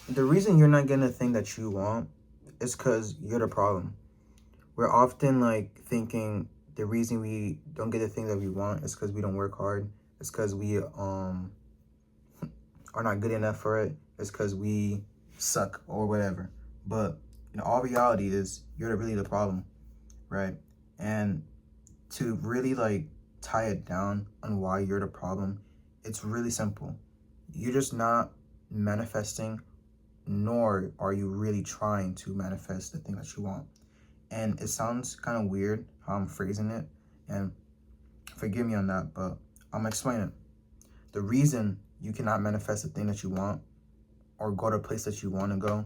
The reason you're not getting the thing that you want is because you're the problem. We're often like thinking the reason we don't get the thing that we want is because we don't work hard. It's because we are not good enough for it. It's because we suck or whatever. But all reality is you're really the problem, right? And to really like tie it down on why you're the problem, it's really simple. You're just not manifesting, nor are you really trying to manifest the thing that you want. And it sounds kind of weird how I'm phrasing it, and forgive me on that, but I'm gonna explain it. The reason you cannot manifest the thing that you want, or go to a place that you want to go,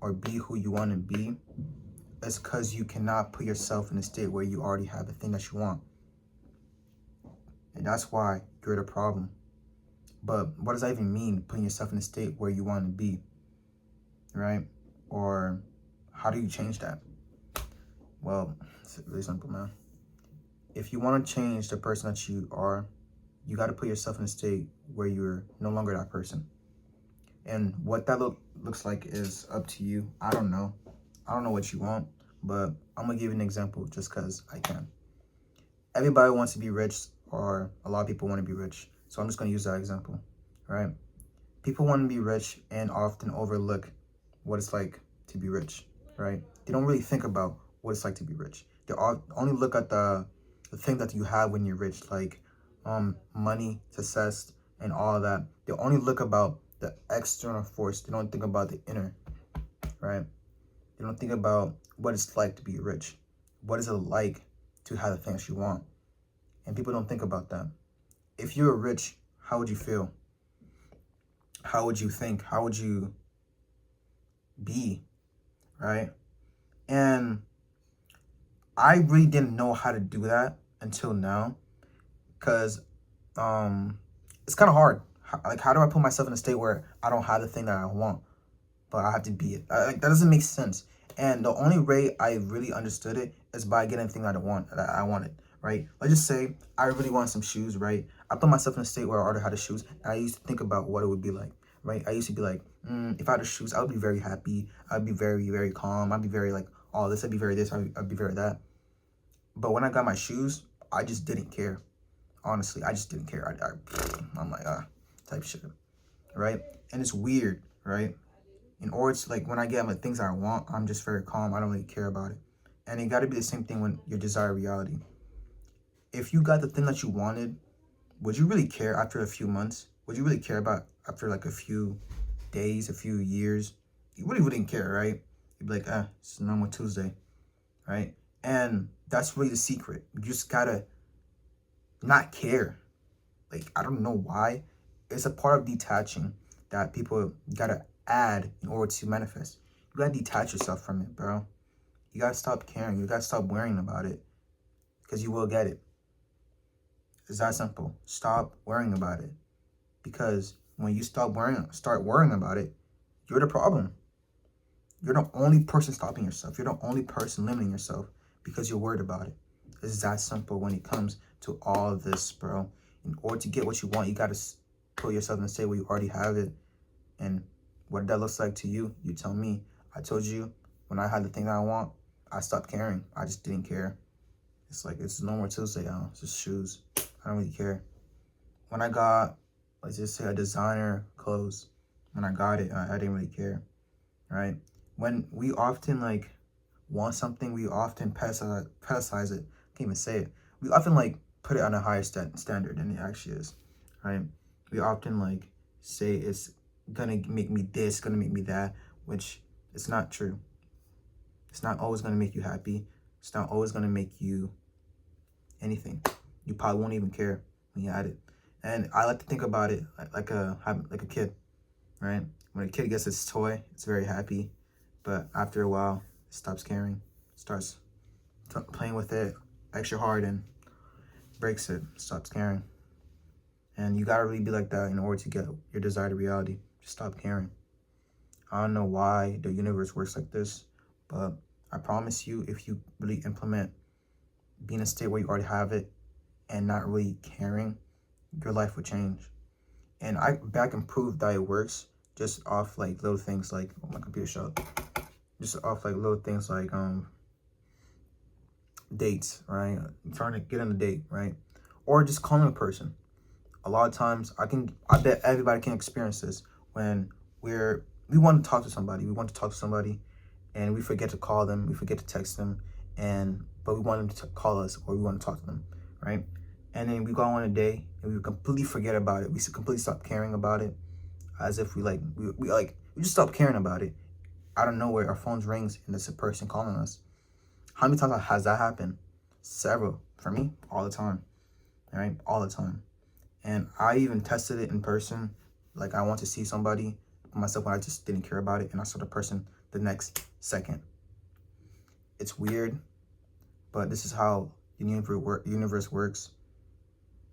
or be who you want to be, is because you cannot put yourself in a state where you already have the thing that you want. And that's why you're the problem. But what does that even mean, putting yourself in a state where you want to be, right? Or how do you change that? Well, it's really simple, man. If you want to change the person that you are, you got to put yourself in a state where you're no longer that person. And what that looks like is up to you. I don't know. I don't know what you want, but I'm going to give you an example just because I can. Everybody wants to be rich, or a lot of people want to be rich. So I'm just going to use that example, right? People want to be rich and often overlook what it's like to be rich, right? They don't really think about what it's like to be rich. They only look at the thing that you have when you're rich, like money, success, and all of that. They only look about the external force. They don't think about the inner, right? They don't think about what it's like to be rich. What is it like to have the things you want? And people don't think about that. If you were rich, how would you feel? How would you think? How would you be, right? And I really didn't know how to do that until now, because it's kind of hard. Like, how do I put myself in a state where I don't have the thing that I want, but I have to be it? Like, that doesn't make sense. And the only way I really understood it is by getting the thing that I wanted, right? Let's just say I really want some shoes, right? I put myself in a state where I already had the shoes, and I used to think about what it would be like, right? I used to be like, if I had the shoes, I would be very happy. I'd be very, very calm. I'd be very like, all this. I'd be very this. I'd be very that. But when I got my shoes, I just didn't care. Honestly, I just didn't care. I'm like, type shit, right? And it's weird, right? In order to, like, when I get my things I want, I'm just very calm. I don't really care about it. And it got to be the same thing when your desired reality. If you got the thing that you wanted, would you really care after a few months? Would you really care about after like a few days, a few years? You really wouldn't care, right? You'd be like, it's a normal Tuesday, right? And that's really the secret. You just gotta not care. Like, I don't know why. It's a part of detaching that people gotta add in order to manifest. You gotta detach yourself from it, bro. You gotta stop caring. You gotta stop worrying about it, because you will get it. It's that simple. Stop worrying about it, because when you start worrying about it, you're the problem. You're the only person stopping yourself. You're the only person limiting yourself because you're worried about it. It's that simple when it comes to all of this, bro. In order to get what you want, you got to put yourself in a state where you already have it. And what that looks like to you, you tell me. I told you, when I had the thing that I want, I stopped caring. I just didn't care. It's like, it's no more Tuesday now. It's just shoes. I don't really care. When I got, let's just say, a designer clothes, when I got it, I didn't really care, right? When we often like want something, we often pedestalize it. I can't even say it. We often like put it on a higher standard than it actually is, right? We often like say it's gonna make me this, gonna make me that, which it's not true. It's not always gonna make you happy. It's not always gonna make you anything. You probably won't even care when you add it. And I like to think about it like a kid, right? When a kid gets his toy, it's very happy, but after a while, it stops caring, starts playing with it extra hard, and breaks it, stops caring. And you gotta really be like that in order to get your desired reality. Just stop caring. I don't know why the universe works like this, but I promise you, if you really implement being in a state where you already have it and not really caring, your life would change. And I back and prove that it works just off like little things like, oh, my computer shut up. Just off like little things like dates, right? Trying to get on a date, right? Or just calling a person. A lot of times I bet everybody can experience this when we want to talk to somebody. We want to talk to somebody and we forget to call them, we forget to text them, but we want them to call us or we want to talk to them, right? And then we go on a day and we completely forget about it. We completely stop caring about it, as if we just stop caring about it. Out of nowhere, our phones rings and it's a person calling us. How many times has that happened? Several. For me, all the time. All right, all the time. And I even tested it in person. Like, I want to see somebody myself when I just didn't care about it, and I saw the person the next second. It's weird, but this is how the universe works.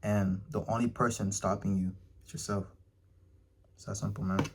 And the only person stopping you is yourself. It's that simple, man.